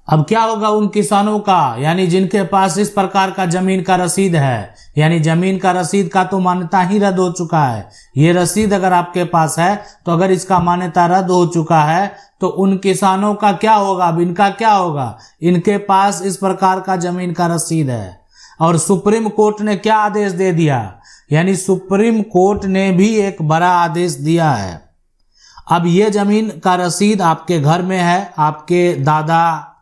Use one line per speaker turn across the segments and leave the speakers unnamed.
अब क्या होगा उन किसानों का, यानी जिनके पास इस प्रकार का जमीन का रसीद है, यानी जमीन का रसीद का तो मान्यता ही रद्द हो चुका है। ये रसीद अगर आपके पास है तो अगर इसका मान्यता रद्द हो चुका है तो उन किसानों का क्या होगा, अब इनका क्या होगा, इनके पास इस प्रकार का जमीन का रसीद है और सुप्रीम कोर्ट ने क्या आदेश दे दिया, यानी सुप्रीम कोर्ट ने भी एक बड़ा आदेश दिया है। अब ये जमीन का रसीद आपके घर में है, आपके दादा,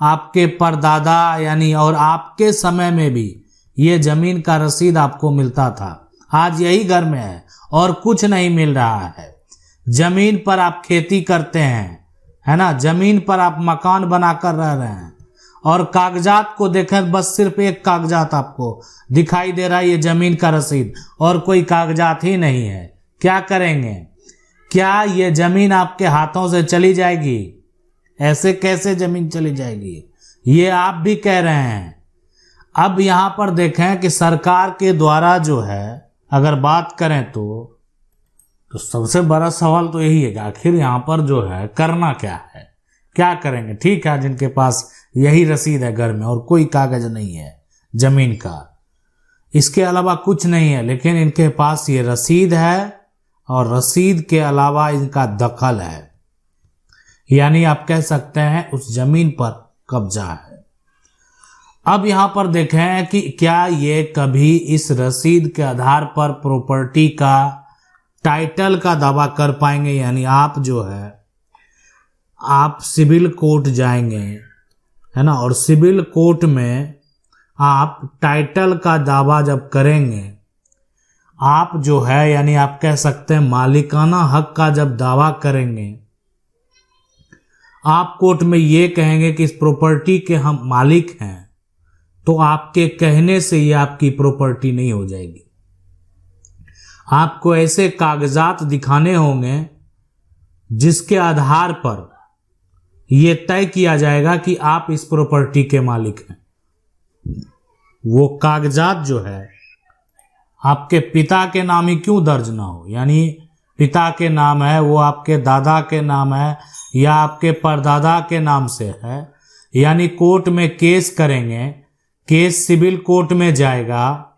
आपके परदादा यानी और आपके समय में भी ये जमीन का रसीद आपको मिलता था। आज यही घर में है और कुछ नहीं मिल रहा है। जमीन पर आप खेती करते हैं, है ना, जमीन पर आप मकान बनाकर रह रहे हैं और कागजात को देखें, बस सिर्फ एक कागजात आपको दिखाई दे रहा है, ये जमीन का रसीद, और कोई कागजात ही नहीं है। क्या करेंगे? क्या ये जमीन आपके हाथों से चली जाएगी? ऐसे कैसे जमीन चली जाएगी, ये आप भी कह रहे हैं। अब यहां पर देखें कि सरकार के द्वारा जो है अगर बात करें तो सबसे बड़ा सवाल तो यही है कि आखिर यहां पर जो है करना क्या है, क्या करेंगे। ठीक है, जिनके पास यही रसीद है घर में और कोई कागज नहीं है जमीन का, इसके अलावा कुछ नहीं है, लेकिन इनके पास ये रसीद है और रसीद के अलावा इनका दखल है, यानी आप कह सकते हैं उस जमीन पर कब्जा है। अब यहां पर देखें कि क्या ये कभी इस रसीद के आधार पर प्रॉपर्टी का टाइटल का दावा कर पाएंगे, यानी आप जो है आप सिविल कोर्ट जाएंगे, है ना, और सिविल कोर्ट में आप टाइटल का दावा जब करेंगे, आप जो है यानी आप कह सकते हैं मालिकाना हक का जब दावा करेंगे, आप कोर्ट में ये कहेंगे कि इस प्रॉपर्टी के हम मालिक हैं, तो आपके कहने से ये आपकी प्रॉपर्टी नहीं हो जाएगी। आपको ऐसे कागजात दिखाने होंगे जिसके आधार पर यह तय किया जाएगा कि आप इस प्रॉपर्टी के मालिक हैं। वो कागजात जो है आपके पिता के नाम ही क्यों दर्ज ना हो, यानी पिता के नाम है, वो आपके दादा के नाम है या आपके परदादा के नाम से है, यानी कोर्ट में केस करेंगे, केस सिविल कोर्ट में जाएगा,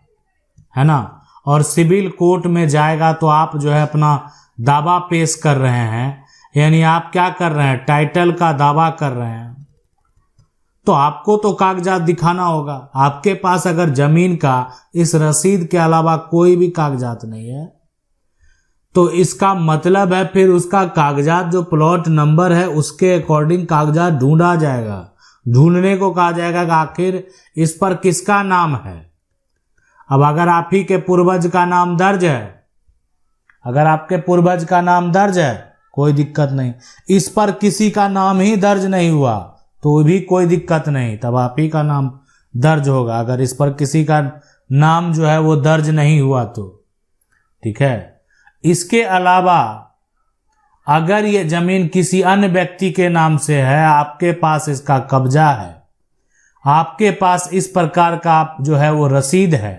है ना, और सिविल कोर्ट में जाएगा तो आप जो है अपना दावा पेश कर रहे हैं, यानी आप क्या कर रहे हैं, टाइटल का दावा कर रहे हैं, तो आपको तो कागजात दिखाना होगा। आपके पास अगर जमीन का इस रसीद के अलावा कोई भी कागजात नहीं है तो इसका मतलब है फिर उसका कागजात जो प्लॉट नंबर है उसके अकॉर्डिंग कागजात ढूंढा जाएगा, ढूंढने को कहा जाएगा कि आखिर इस पर किसका नाम है। अब अगर आप ही के पूर्वज का नाम दर्ज है, अगर आपके पूर्वज का नाम दर्ज है कोई दिक्कत नहीं, इस पर किसी का नाम ही दर्ज नहीं हुआ तो भी कोई दिक्कत नहीं, तब आप ही का नाम दर्ज होगा। अगर इस पर किसी का नाम जो है वो दर्ज नहीं हुआ तो ठीक है। इसके अलावा अगर ये जमीन किसी अन्य व्यक्ति के नाम से है, आपके पास इसका कब्जा है, आपके पास इस प्रकार का जो है वो रसीद है,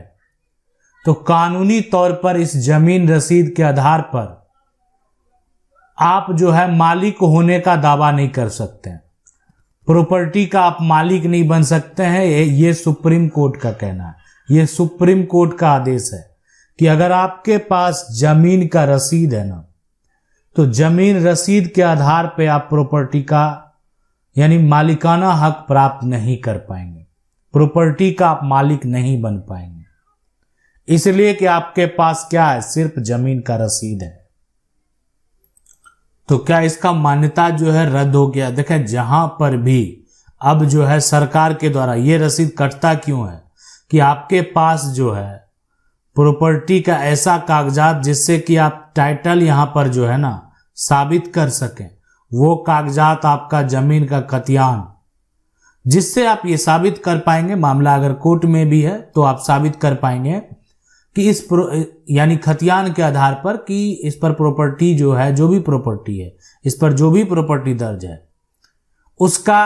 तो कानूनी तौर पर इस जमीन रसीद के आधार पर आप जो है मालिक होने का दावा नहीं कर सकते, प्रॉपर्टी का आप मालिक नहीं बन सकते हैं। ये सुप्रीम कोर्ट का कहना है, ये सुप्रीम कोर्ट का आदेश है कि अगर आपके पास जमीन का रसीद है ना, तो जमीन रसीद के आधार पे आप प्रॉपर्टी का यानी मालिकाना हक प्राप्त नहीं कर पाएंगे, प्रॉपर्टी का आप मालिक नहीं बन पाएंगे, इसलिए कि आपके पास क्या है, सिर्फ जमीन का रसीद है। तो क्या इसका मान्यता जो है रद्द हो गया? देखें, जहां पर भी अब जो है सरकार के द्वारा ये रसीद कटता क्यों है कि आपके पास जो है प्रॉपर्टी का ऐसा कागजात जिससे कि आप टाइटल यहां पर जो है ना साबित कर सकें, वो कागजात आपका जमीन का खतियान, जिससे आप ये साबित कर पाएंगे, मामला अगर कोर्ट में भी है तो आप साबित कर पाएंगे कि इस यानी खतियान के आधार पर कि इस पर प्रॉपर्टी जो है, जो भी प्रॉपर्टी है, इस पर जो भी प्रॉपर्टी दर्ज है उसका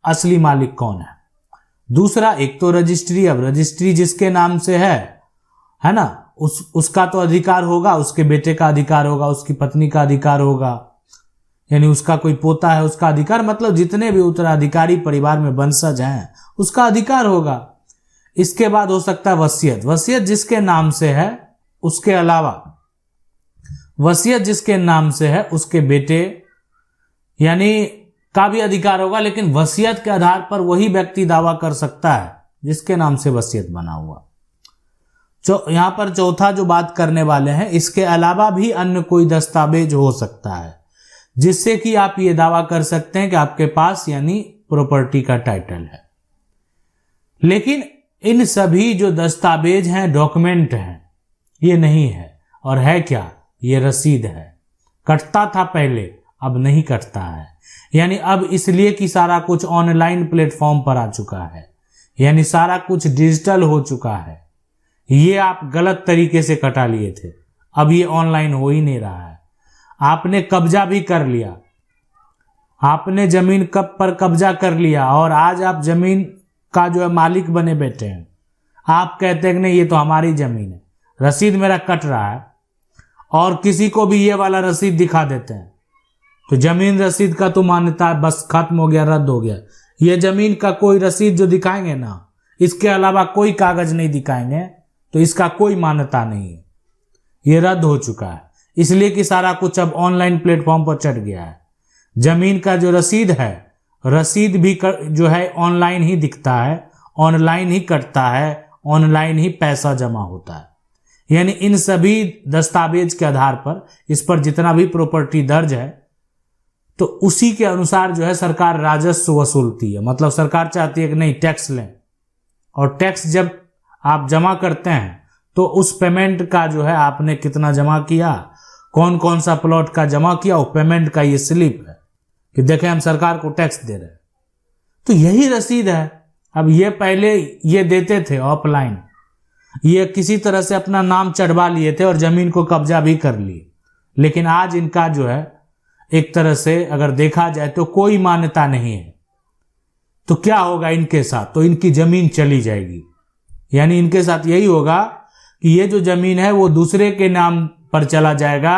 असली मालिक कौन है। दूसरा, एक तो रजिस्ट्री, अब रजिस्ट्री जिसके नाम से है ना, उसका तो अधिकार होगा, उसके बेटे का अधिकार होगा, उसकी पत्नी का अधिकार होगा, यानी उसका कोई पोता है उसका अधिकार, मतलब जितने भी उत्तराधिकारी परिवार में वंशज हैं उसका अधिकार होगा। इसके बाद हो सकता है वसीयत। वसीयत जिसके नाम से है उसके अलावा, वसीयत जिसके नाम से है उसके बेटे यानी का भी अधिकार होगा, लेकिन वसीयत के आधार पर वही व्यक्ति दावा कर सकता है जिसके नाम से वसीयत बना हुआ। यहां पर चौथा जो बात करने वाले हैं, इसके अलावा भी अन्य कोई दस्तावेज हो सकता है जिससे कि आप ये दावा कर सकते हैं कि आपके पास यानी प्रॉपर्टी का टाइटल है। लेकिन इन सभी जो दस्तावेज हैं, डॉक्यूमेंट हैं, ये नहीं है। और है क्या? ये रसीद है। कटता था पहले, अब नहीं कटता है। यानी अब इसलिए कि सारा कुछ ऑनलाइन प्लेटफॉर्म पर आ चुका है, यानी सारा कुछ डिजिटल हो चुका है। ये आप गलत तरीके से कटा लिए थे, अब ये ऑनलाइन हो ही नहीं रहा है। आपने कब्जा भी कर लिया, आपने जमीन पर कब्जा कर लिया और आज आप जमीन का जो है मालिक बने बैठे हैं। आप कहते हैं कि नहीं ये तो हमारी जमीन है, रसीद मेरा कट रहा है, और किसी को भी ये वाला रसीद दिखा देते हैं तो जमीन रसीद का तो मान्यता बस खत्म हो गया, रद्द हो गया। ये जमीन का कोई रसीद जो दिखाएंगे ना, इसके अलावा कोई कागज नहीं दिखाएंगे तो इसका कोई मान्यता नहीं है, ये रद्द हो चुका है। इसलिए कि सारा कुछ अब ऑनलाइन प्लेटफॉर्म पर चढ़ गया है। जमीन का जो रसीद है, रसीद भी जो है ऑनलाइन ही दिखता है, ऑनलाइन ही कटता है, ऑनलाइन ही पैसा जमा होता है। यानी इन सभी दस्तावेज के आधार पर इस पर जितना भी प्रॉपर्टी दर्ज है तो उसी के अनुसार जो है सरकार राजस्व वसूलती है। मतलब सरकार चाहती है कि नहीं टैक्स लें, और टैक्स जब आप जमा करते हैं तो उस पेमेंट का जो है आपने कितना जमा किया, कौन कौन सा प्लॉट का जमा किया, वो पेमेंट का ये स्लिप है कि देखें हम सरकार को टैक्स दे रहे हैं। तो यही रसीद है। अब ये पहले ये देते थे ऑफलाइन, ये किसी तरह से अपना नाम चढ़वा लिए थे और जमीन को कब्जा भी कर लिए, लेकिन आज इनका जो है एक तरह से अगर देखा जाए तो कोई मान्यता नहीं है। तो क्या होगा इनके साथ? तो इनकी जमीन चली जाएगी। यानी इनके साथ यही होगा कि ये जो जमीन है वो दूसरे के नाम पर चला जाएगा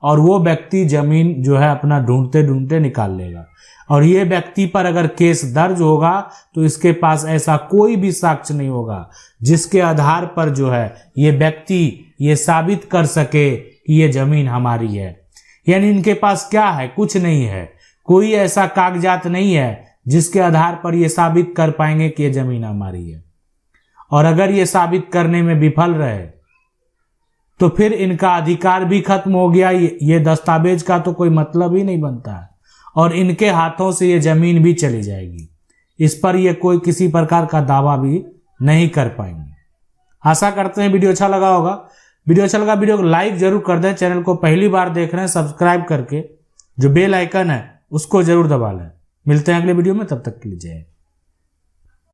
और वो व्यक्ति जमीन जो है अपना ढूंढते ढूंढते निकाल लेगा। और ये व्यक्ति पर अगर केस दर्ज होगा तो इसके पास ऐसा कोई भी साक्ष्य नहीं होगा जिसके आधार पर जो है ये व्यक्ति ये साबित कर सके कि ये जमीन हमारी है। यानी इनके पास क्या है? कुछ नहीं है, कोई ऐसा कागजात नहीं है जिसके आधार पर ये साबित कर पाएंगे कि ये जमीन हमारी है। और अगर ये साबित करने में विफल रहे तो फिर इनका अधिकार भी खत्म हो गया, ये दस्तावेज का तो कोई मतलब ही नहीं बनता है, और इनके हाथों से ये जमीन भी चली जाएगी। इस पर ये कोई किसी प्रकार का दावा भी नहीं कर पाएंगे। आशा करते हैं वीडियो अच्छा लगा होगा। वीडियो अच्छा लगा वीडियो को लाइक जरूर कर दें। चैनल को पहली बार देख रहे हैं सब्सक्राइब करके जो बेल आइकन है उसको जरूर दबा लें। मिलते हैं अगले वीडियो में, तब तक के लिए जय।